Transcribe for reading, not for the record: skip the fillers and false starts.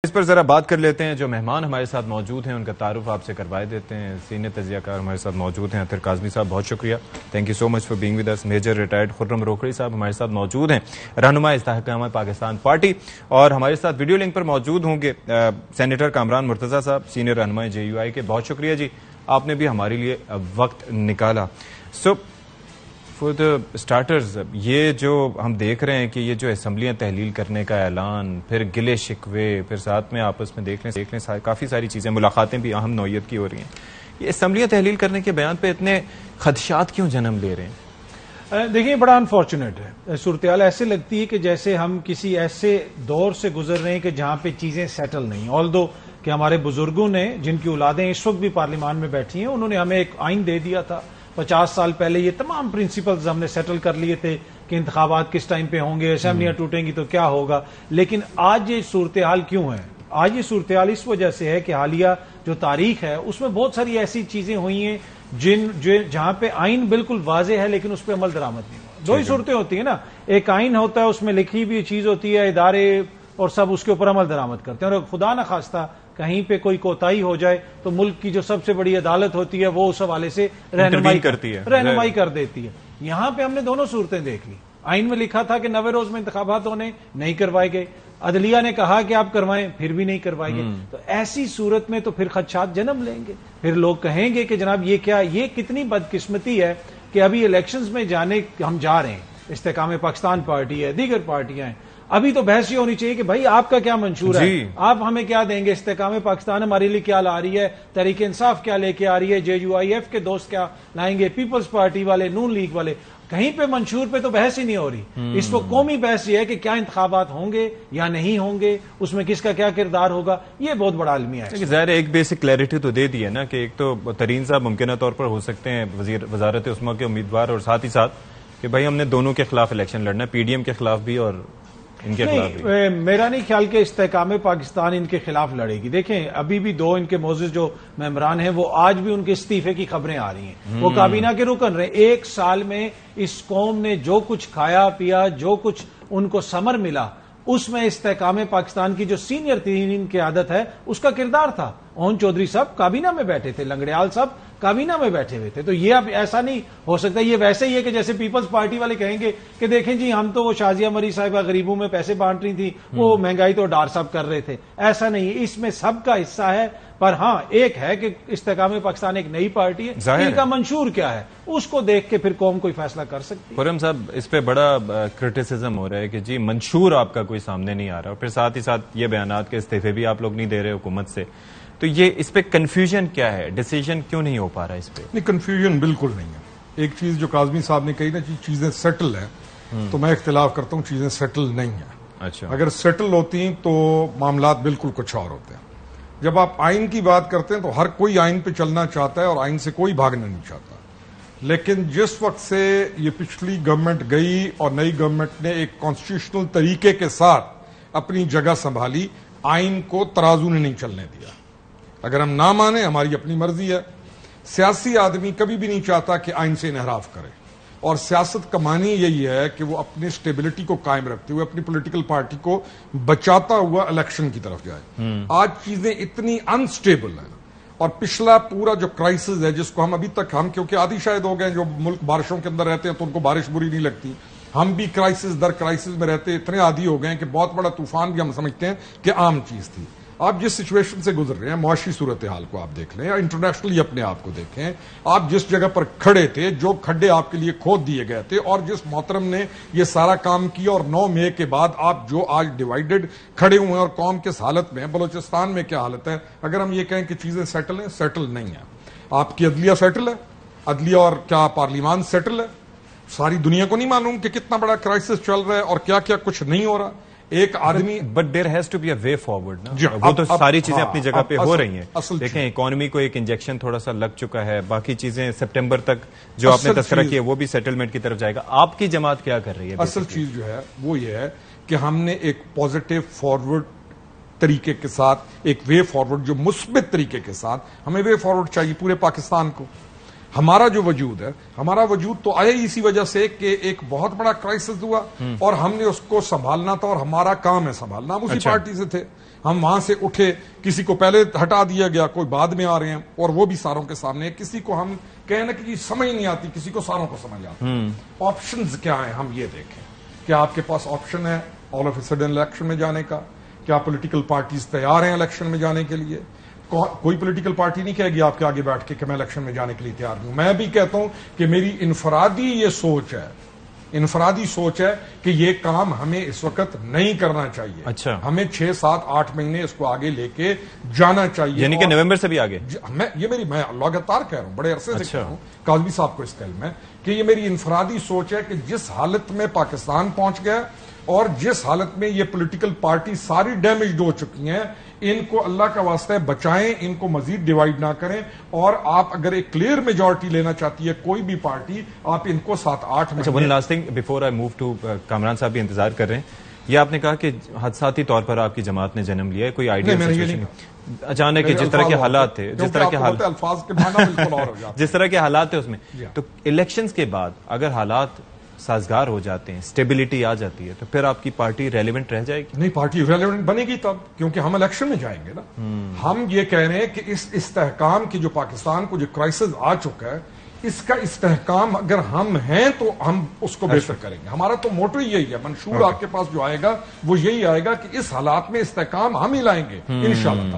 اس پر ذرا بات کر لیتے ہیں. جو مہمان ہمارے ساتھ موجود ہیں ان کا تعارف آپ سے کروائے دیتے ہیں. سینئر تجزیہ کار ہمارے ساتھ موجود ہیں اطہر کاظمی صاحب, بہت شکریہ, thank you so much for being with us. Major retired Khurram Rokri صاحب ہمارے ساتھ موجود ہیں, رہنما استحکام پاکستان پارٹی. اور ہمارے ساتھ ویڈیو لنک پر موجود ہوں گے سینیٹر کامران مرتضی صاحب, سینئر رہنما JUI کے. بہت شکریہ جی, آپ نے بھی ہمارے لیے وقت نکالا. سو فور دا اسٹارٹرز, یہ جو ہم دیکھ رہے ہیں کہ یہ جو اسمبلیاں تحلیل کرنے کا اعلان, پھر گلے شکوے, پھر ساتھ میں آپس میں دیکھ لیں کافی ساری چیزیں, ملاقاتیں بھی اہم نوعیت کی ہو رہی ہیں, یہ اسمبلیاں تحلیل کرنے کے بیان پہ اتنے خدشات کیوں جنم لے رہے ہیں؟ دیکھیں بڑا انفارچونیٹ ہے صورتحال. ایسے لگتی ہے کہ جیسے ہم کسی ایسے دور سے گزر رہے ہیں کہ جہاں پہ چیزیں سیٹل نہیں. آلدو کہ ہمارے بزرگوں نے, جن کی اولادیں اس وقت بھی پارلیمان میں بیٹھی ہیں, انہوں نے ہمیں ایک آئین دے دیا تھا 50 سال پہلے. یہ تمام پرنسپلز ہم نے سیٹل کر لیے تھے کہ انتخابات کس ٹائم پہ ہوں گے, اسمبلیاں ٹوٹیں گی تو کیا ہوگا. لیکن آج یہ صورتحال کیوں ہے؟ آج یہ صورتحال اس وجہ سے ہے کہ حالیہ جو تاریخ ہے اس میں بہت ساری ایسی چیزیں ہوئی ہیں جہاں پہ آئین بالکل واضح ہے لیکن اس پہ عمل درآمد نہیں ہوا. دو ہی صورتیں ہوتی ہیں نا, ایک آئین ہوتا ہے اس میں لکھی بھی چیز ہوتی ہے, ادارے اور سب اس کے اوپر عمل درآمد کرتے ہیں, اور خدا نہ خواستہ کہیں پہ کوئی کوتاہی ہو جائے تو ملک کی جو سب سے بڑی عدالت ہوتی ہے وہ اس حوالے سے رہنمائی کر دیتی ہے. یہاں پہ ہم نے دونوں صورتیں دیکھ لی. آئین میں لکھا تھا کہ 90 روز میں انتخابات ہونے, نہیں کروائے گئے. عدلیہ نے کہا کہ آپ کروائیں, پھر بھی نہیں کروائے گئے. تو ایسی صورت میں تو پھر خدشات جنم لیں گے. پھر لوگ کہیں گے کہ جناب یہ کیا, یہ کتنی بدقسمتی ہے کہ ابھی الیکشنز میں ہم جا رہے ہیں, استحکام پاکستان پارٹی ہے, دیگر پارٹیاں ہیں, ابھی تو بحث یہ ہونی چاہیے کہ بھائی آپ کا کیا منشور ہے, آپ ہمیں کیا دیں گے, استحکام پاکستان ہمارے لیے کیا لا رہی ہے, تحریک انصاف کیا لے کے آ رہی ہے, JUIF کے دوست کیا لائیں گے, پیپلز پارٹی والے, نون لیگ والے. کہیں پہ منشور پہ تو بحث ہی نہیں ہو رہی. اس کو قومی بحث یہ ہے کہ کیا انتخابات ہوں گے یا نہیں ہوں گے, اس میں کس کا کیا کردار ہوگا. یہ بہت بڑا المیہ ہے. ظاہر ایک بیسک کلیئرٹی تو دے دی ہے نا کہ ایک تو ترین صاحب ممکنہ طور پر ہو سکتے ہیں وزارت عثمیٰ کے امیدوار, اور ساتھ ہی ساتھ کہ بھائی ہم نے دونوں کے خلاف الیکشن لڑنا ہے, PDM کے خلاف بھی اور ان کے خلاف بھی. میرا نہیں خیال کہ استحکام پاکستان ان کے خلاف لڑے گی. دیکھیں ابھی بھی دو ان کے معزز جو ممبران ہیں وہ آج بھی ان کے استعفے کی خبریں آ رہی ہیں, وہ کابینہ کے رکن رہے. ایک سال میں اس قوم نے جو کچھ کھایا پیا, جو کچھ ان کو ثمر ملا, اس میں استحکام پاکستان کی جو سینئر ترین قیادت ہے اس کا کردار تھا. اون چودھری صاحب کابینہ میں بیٹھے تھے, لنگڑیال صاحب کابینہ میں بیٹھے ہوئے تھے. تو یہ اب ایسا نہیں ہو سکتا. یہ ویسے ہی ہے کہ جیسے پیپلز پارٹی والے کہیں گے کہ دیکھیں جی ہم تو وہ شازیہ مری صاحبہ غریبوں میں پیسے بانٹ رہی تھی, وہ مہنگائی تو ڈار صاحب کر رہے تھے. ایسا نہیں ہے, اس میں سب کا حصہ ہے. پر ہاں ایک ہے کہ استحکام پاکستان ایک نئی پارٹی ہے, ان کا منشور کیا ہے اس کو دیکھ کے پھر قوم کوئی فیصلہ کر سکتی ہے. خرم صاحب اس پہ بڑا کرٹیسزم ہو رہا ہے کہ جی منشور آپ کا کوئی سامنے نہیں آ رہا, اور پھر ساتھ ہی ساتھ یہ بیانات کے استعفے بھی آپ لوگ نہیں دے رہے حکومت سے. تو یہ اس پہ کنفیوژن کیا ہے, ڈیسیژن کیوں نہیں ہو پا رہا اس پہ؟ نہیں, کنفیوژن بالکل نہیں ہے. ایک چیز جو کاظمی صاحب نے کہی نا, چیزیں سیٹل ہیں, تو میں اختلاف کرتا ہوں, چیزیں سیٹل نہیں ہیں. اچھا, اگر سیٹل ہوتی تو معاملات بالکل کچھ اور ہوتے ہیں. جب آپ آئین کی بات کرتے ہیں تو ہر کوئی آئین پہ چلنا چاہتا ہے اور آئین سے کوئی بھاگنا نہیں چاہتا. لیکن جس وقت سے یہ پچھلی گورنمنٹ گئی اور نئی گورنمنٹ نے ایک کانسٹیٹیوشنل طریقے کے ساتھ اپنی جگہ سنبھالی, آئین کو ترازو نے نہیں چلنے دیا. اگر ہم نہ مانیں ہماری اپنی مرضی ہے. سیاسی آدمی کبھی بھی نہیں چاہتا کہ آئین سے انحراف کرے, اور سیاست کا معنی یہی ہے کہ وہ اپنی سٹیبلٹی کو قائم رکھتے ہوئے اپنی پولیٹیکل پارٹی کو بچاتا ہوا الیکشن کی طرف جائے. آج چیزیں اتنی انسٹیبل ہیں, اور پچھلا پورا جو کرائسس ہے جس کو ہم ابھی تک, ہم کیونکہ عادی شاید ہو گئے جو ملک بارشوں کے اندر رہتے ہیں تو ان کو بارش بری نہیں لگتی, ہم بھی کرائسس در کرائسس میں رہتے اتنے عادی ہو گئے کہ بہت بڑا طوفان بھی ہم سمجھتے ہیں کہ عام چیز تھی. آپ جس سچویشن سے گزر رہے ہیں, معاشی صورتحال کو آپ دیکھ لیں یا انٹرنیشنلی اپنے آپ کو دیکھیں, آپ جس جگہ پر کھڑے تھے, جو کھڈے آپ کے لیے کھود دیے گئے تھے, اور جس محترم نے یہ سارا کام کیا, اور 9 مئی کے بعد آپ جو آج ڈیوائیڈڈ کھڑے ہوئے ہیں اور قوم کس حالت میں ہیں. بلوچستان میں کیا حالت ہے؟ اگر ہم یہ کہیں کہ چیزیں سیٹل ہیں, سیٹل نہیں ہیں. آپ کی عدلیہ سیٹل ہے, عدلیہ اور کیا پارلیمان سیٹل ہے؟ ساری دنیا کو نہیں معلوم کہ کتنا بڑا کرائسس چل رہا ہے اور کیا کیا کچھ نہیں ہو رہا. ایک آدمی but there has to be a way forward نا, وہ تو ساری چیزیں اپنی جگہ پہ ہو رہی ہیں. دیکھیں اکانومی کو ایک انجیکشن تھوڑا سا لگ چکا ہے, باقی چیزیں سپٹمبر تک جو آپ نے تذکرہ کیا وہ بھی سیٹلمنٹ کی طرف جائے گا. آپ کی جماعت کیا کر رہی ہے؟ اصل چیز جو ہے وہ یہ ہے کہ ہم نے ایک پازیٹو فارورڈ طریقے کے ساتھ, ایک وے فارورڈ جو مثبت طریقے کے ساتھ, ہمیں وے فارورڈ چاہیے پورے پاکستان کو. ہمارا جو وجود ہے، ہمارا وجود تو آیا اسی وجہ سے کہ ایک بہت بڑا کرائسس ہوا اور ہم نے اس کو سنبھالنا تھا، اور ہمارا کام ہے سنبھالنا. ہم اسی پارٹی سے تھے، ہم وہاں سے اٹھے، کسی کو پہلے ہٹا دیا گیا، کوئی بعد میں آ رہے ہیں اور وہ بھی ساروں کے سامنے. کسی کو ہم کہنا کہ سمجھ نہیں آتی، کسی کو ساروں کو سمجھ آتی. آپشنز کیا ہیں ہم یہ دیکھیں. کیا آپ کے پاس آپشن ہے all of a sudden election میں جانے کا؟ کیا پولیٹیکل پارٹیز تیار ہیں الیکشن میں جانے کے لیے؟ کوئی پولیٹیکل پارٹی نہیں کہے گی آپ کے آگے بیٹھ کے کہ میں الیکشن میں جانے کے لیے تیار ہوں. میں بھی کہتا ہوں کہ میری انفرادی یہ سوچ ہے، انفرادی سوچ ہے کہ یہ کام ہمیں اس وقت نہیں کرنا چاہیے. اچھا، ہمیں 6 7 8 مہینے اس کو آگے لے کے جانا چاہیے، یعنی کہ نومبر سے بھی آگے. میں لگاتار کہہ رہا ہوں، بڑے عرصے سے کہہ رہا ہوں، قاضمی صاحب کو اس کا علم ہے کہ یہ میری انفرادی سوچ ہے کہ جس حالت میں پاکستان پہنچ گیا اور جس حالت میں یہ پولیٹیکل پارٹی ساری ڈیمیجڈ ہو چکی ہیں، ان کو اللہ کا واسطہ ہے بچائیں، ان کو مزید ڈیوائیڈ نہ کریں. اور آپ اگر ایک کلیئر میجورٹی لینا چاہتی ہے کوئی بھی پارٹی، آپ ان کو 7 8 اچھا، one last thing before I move to Kamran sahib بھی انتظار کر رہے ہیں. یہ آپ نے کہا کہ حادثاتی طور پر آپ کی جماعت نے جنم لیا ہے، کوئی آئیڈیا اچانک جس طرح کے حالات تھے، جس طرح کے الفاظ کے معنی بالکل اور ہو جاتے، جس طرح کے حالات تھے اس میں، تو الیکشنز کے بعد اگر حالات سازگار ہو جاتے ہیں، اسٹیبلٹی آ جاتی ہے، تو پھر آپ کی پارٹی ریلیونٹ رہ جائے گی؟ نہیں، پارٹی ریلیونٹ بنے گی تب، کیونکہ ہم الیکشن میں جائیں گے نا. ہم یہ کہہ رہے ہیں کہ اس استحکام کی جو پاکستان کو جو کرائسس آ چکا ہے، اس کا استحکام اگر ہم ہیں تو ہم اس کو بہتر کریں گے. ہمارا تو موٹو یہی ہے، منشور آپ کے پاس جو آئے گا وہ یہی آئے گا کہ اس حالات میں استحکام ہم ہی لائیں گے انشاءاللہ تعالی.